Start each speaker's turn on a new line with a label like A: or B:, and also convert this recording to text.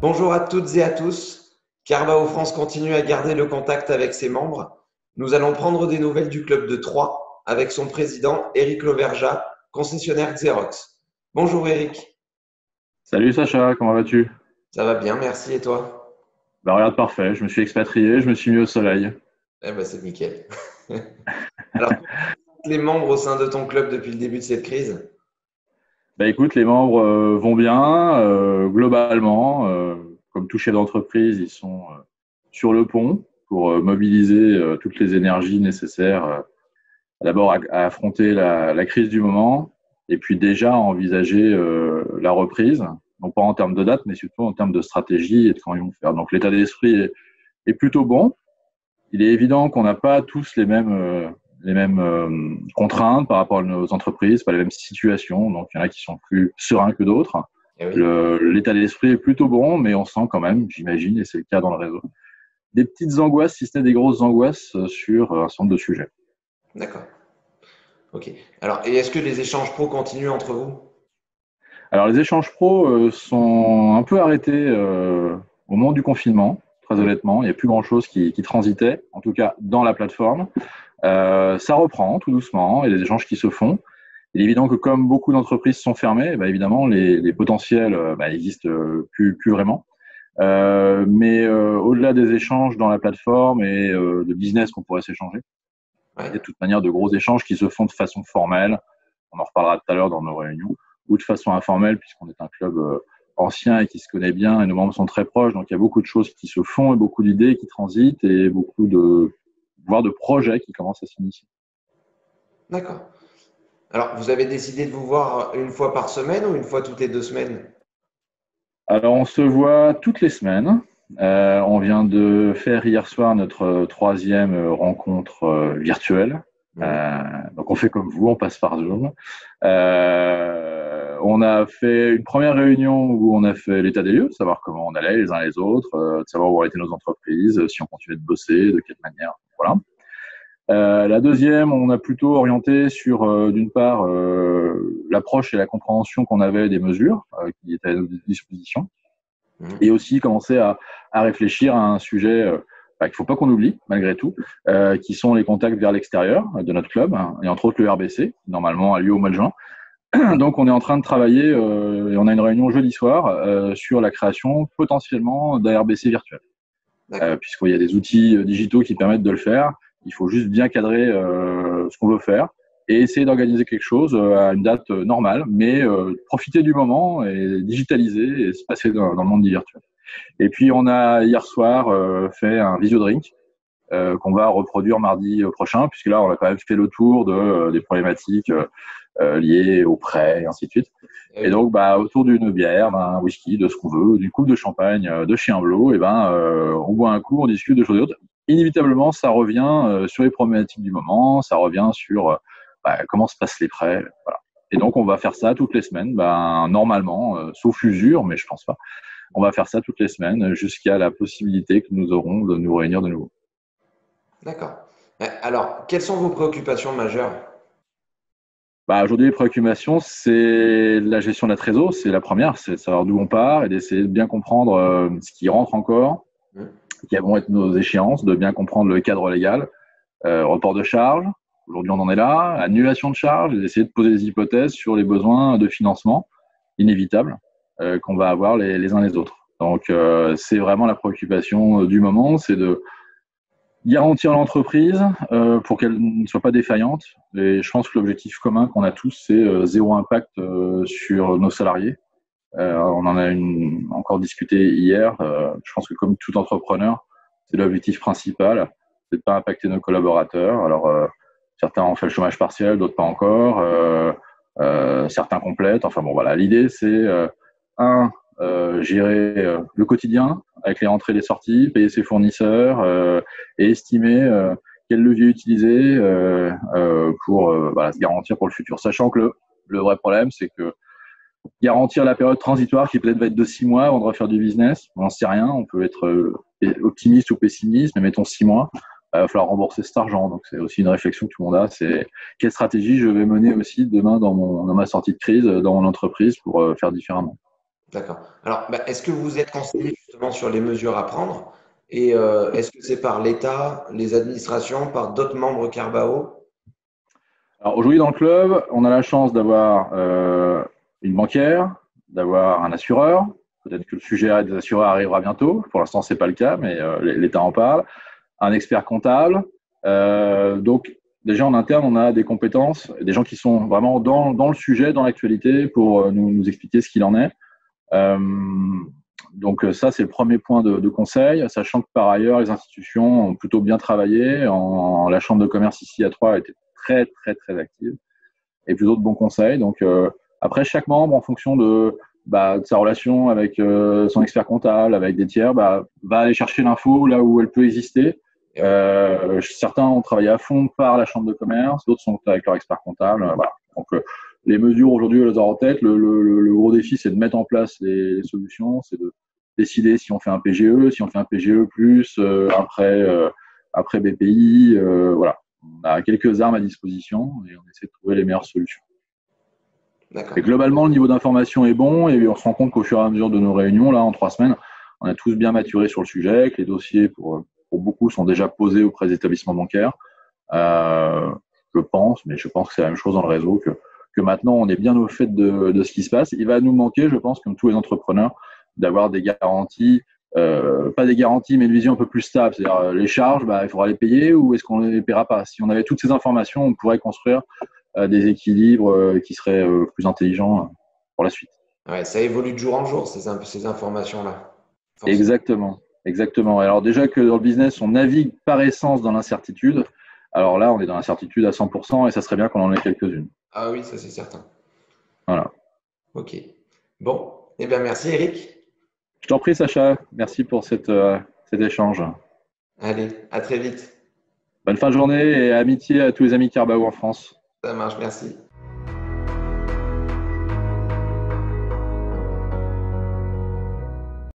A: Bonjour à toutes et à tous. Carvao France continue à garder le contact avec ses membres. Nous allons prendre des nouvelles du club de Troyes avec son président Éric Lauvergeat, concessionnaire Xerox. Bonjour Éric.
B: Salut Sacha, comment vas-tu?
A: Ça va bien, merci et toi?
B: Bah regarde, parfait, je me suis expatrié, je me suis mis au soleil.
A: Eh ben c'est nickel. Alors, comment sont les membres au sein de ton club depuis le début de cette crise?
B: Bah écoute, les membres vont bien, globalement, comme tout chef d'entreprise, ils sont sur le pont pour mobiliser toutes les énergies nécessaires d'abord à affronter la crise du moment et puis déjà à envisager la reprise, non pas en termes de date, mais surtout en termes de stratégie et de comment ils vont faire. Donc l'état d'esprit est plutôt bon. Il est évident qu'on n'a pas tous les mêmes contraintes par rapport à nos entreprises, pas les mêmes situations. Donc, il y en a qui sont plus sereins que d'autres.
A: Eh oui,
B: L'état d'esprit est plutôt bon, mais on sent quand même, j'imagine, et c'est le cas dans le réseau, des petites angoisses, si ce n'est des grosses angoisses, sur un certain nombre de sujets.
A: d'accord. Ok. Alors, et est-ce que les échanges pro continuent entre vous?
B: Alors, les échanges pro sont un peu arrêtés au moment du confinement, très
A: Hmm.
B: honnêtement. Il n'y a plus grand-chose qui transitait, en tout cas dans la plateforme. Ça reprend tout doucement, il y a des échanges qui se font. Il est évident que comme beaucoup d'entreprises sont fermées, bah, évidemment, les potentiels n'existent plus vraiment. Mais au-delà des échanges dans la plateforme et de business qu'on pourrait s'échanger, il y a
A: Ouais.
B: de toute manière de gros échanges qui se font de façon formelle. On en reparlera tout à l'heure dans nos réunions, ou de façon informelle, puisqu'on est un club ancien et qui se connaît bien et nos membres sont très proches. Donc il y a beaucoup de choses qui se font et beaucoup d'idées qui transitent et beaucoup voire de projets qui commencent à s'initier.
A: D'accord. Alors, vous avez décidé de vous voir une fois par semaine ou une fois toutes les 2 semaines?
B: Alors, on se voit toutes les semaines. On vient de faire hier soir notre troisième rencontre virtuelle.
A: Mhm.
B: Donc, on fait comme vous, on passe par Zoom. On a fait une première réunion où on a fait l'état des lieux, savoir comment on allait les uns les autres, de savoir où étaient nos entreprises, si on continuait de bosser, de quelle manière. Voilà. La deuxième, on a plutôt orienté sur, d'une part, l'approche et la compréhension qu'on avait des mesures qui étaient à notre disposition et
A: Mhm.
B: aussi commencer à réfléchir à un sujet qu'il ne faut pas qu'on oublie, malgré tout, qui sont les contacts vers l'extérieur de notre club, hein, et entre autres le RBC, qui normalement a lieu au mois de juin. Donc, on est en train de travailler, et on a une réunion jeudi soir, sur la création potentiellement d'un RBC virtuel.
A: D'accord.
B: Puisqu'il y a des outils digitaux qui permettent de le faire. Il faut juste bien cadrer ce qu'on veut faire et essayer d'organiser quelque chose à une date normale, mais profiter du moment et digitaliser et se passer dans le monde du virtuel. Et puis, on a hier soir fait un visio-drink qu'on va reproduire mardi prochain, puisque là, on a quand même fait le tour des problématiques liées aux prêts et ainsi de suite.
A: Eh
B: Et
A: oui.
B: donc, autour d'une bière, d'un whisky, de ce qu'on veut, d'une coupe de champagne, de chien bleu, et on boit un coup, on discute de choses et d'autres. Inévitablement, ça revient sur les problématiques du moment, ça revient sur comment se passent les prêts, voilà. Et donc, on va faire ça toutes les semaines, normalement, sauf usure, mais je pense pas. On va faire ça toutes les semaines jusqu'à la possibilité que nous aurons de nous réunir de nouveau.
A: D'accord. Alors, quelles sont vos préoccupations majeures?
B: Aujourd'hui, les préoccupations, c'est la gestion de la trésor, c'est la première, c'est de savoir d'où on part et d'essayer de bien comprendre ce qui rentre encore,
A: Hmm.
B: quelles vont être nos échéances, de bien comprendre le cadre légal, report de charges, aujourd'hui on en est là, annulation de charges, et d'essayer de poser des hypothèses sur les besoins de financement inévitables qu'on va avoir les uns les autres. Donc c'est vraiment la préoccupation du moment, c'est de garantir l'entreprise pour qu'elle ne soit pas défaillante. Et je pense que l'objectif commun qu'on a tous, c'est zéro impact sur nos salariés. On en a encore discuté hier. Je pense que comme tout entrepreneur, c'est l'objectif principal, c'est de ne pas impacter nos collaborateurs. Alors, certains ont fait le chômage partiel, d'autres pas encore. Certains complètent. Enfin bon, voilà. L'idée, c'est un, gérer le quotidien avec les entrées et les sorties, payer ses fournisseurs et estimer quel levier utiliser pour se garantir pour le futur. Sachant que le vrai problème, c'est que garantir la période transitoire qui peut-être va être de 6 mois avant de refaire du business, on n'en sait rien, on peut être optimiste ou pessimiste, mais mettons 6 mois, il va falloir rembourser cet argent. Donc c'est aussi une réflexion que tout le monde a, c'est quelle stratégie je vais mener aussi demain dans ma sortie de crise, dans mon entreprise pour faire différemment.
A: D'accord. Alors, est-ce que vous êtes conseillé justement sur les mesures à prendre? Et est-ce que c'est par l'État, les administrations, par d'autres membres Carbao?
B: Alors aujourd'hui dans le club, on a la chance d'avoir une banquière, d'avoir un assureur. Peut-être que le sujet des assureurs arrivera bientôt. Pour l'instant, c'est pas le cas, mais l'État en parle. Un expert comptable. Donc déjà en interne, on a des compétences, des gens qui sont vraiment dans le sujet, dans l'actualité, pour nous expliquer ce qu'il en est. Euh, donc ça, c'est le premier point de conseil, sachant que par ailleurs, les institutions ont plutôt bien travaillé. La Chambre de commerce ici à Troyes a été très, très, très active et plutôt de bons conseils. Donc après, chaque membre, en fonction de sa relation avec son expert comptable, avec des tiers, va aller chercher l'info là où elle peut exister. Certains ont travaillé à fond par la chambre de commerce, d'autres sont avec leur expert comptable. Voilà. Donc les mesures aujourd'hui, on les a en tête. Le gros défi, c'est de mettre en place les solutions, c'est de décider si on fait un PGE, si on fait un PGE plus après BPI. Voilà. On a quelques armes à disposition et on essaie de trouver les meilleures solutions. Et globalement, le niveau d'information est bon et on se rend compte qu'au fur et à mesure de nos réunions, là, en 3 semaines, on a tous bien maturé sur le sujet, que les dossiers, pour beaucoup, sont déjà posés auprès des établissements bancaires. Je pense que c'est la même chose dans le réseau, que maintenant, on est bien au fait de ce qui se passe. Il va nous manquer, je pense, comme tous les entrepreneurs, d'avoir des garanties, pas des garanties, mais une vision un peu plus stable. C'est-à-dire, les charges, il faudra les payer ou est-ce qu'on ne les paiera pas? Si on avait toutes ces informations, on pourrait construire des équilibres qui seraient plus intelligents pour la suite.
A: Ouais, ça évolue de jour en jour, ces informations-là.
B: Exactement. Alors déjà que dans le business, on navigue par essence dans l'incertitude. Alors là, on est dans l'incertitude à 100% et ça serait bien qu'on en ait quelques-unes.
A: Ah oui, ça c'est certain.
B: Voilà.
A: Ok. Bon, eh bien merci Eric.
B: Je t'en prie, Sacha. Merci pour cet échange.
A: Allez, à très vite.
B: Bonne fin de journée et amitié à tous les amis Carbao en France.
A: Ça marche, merci.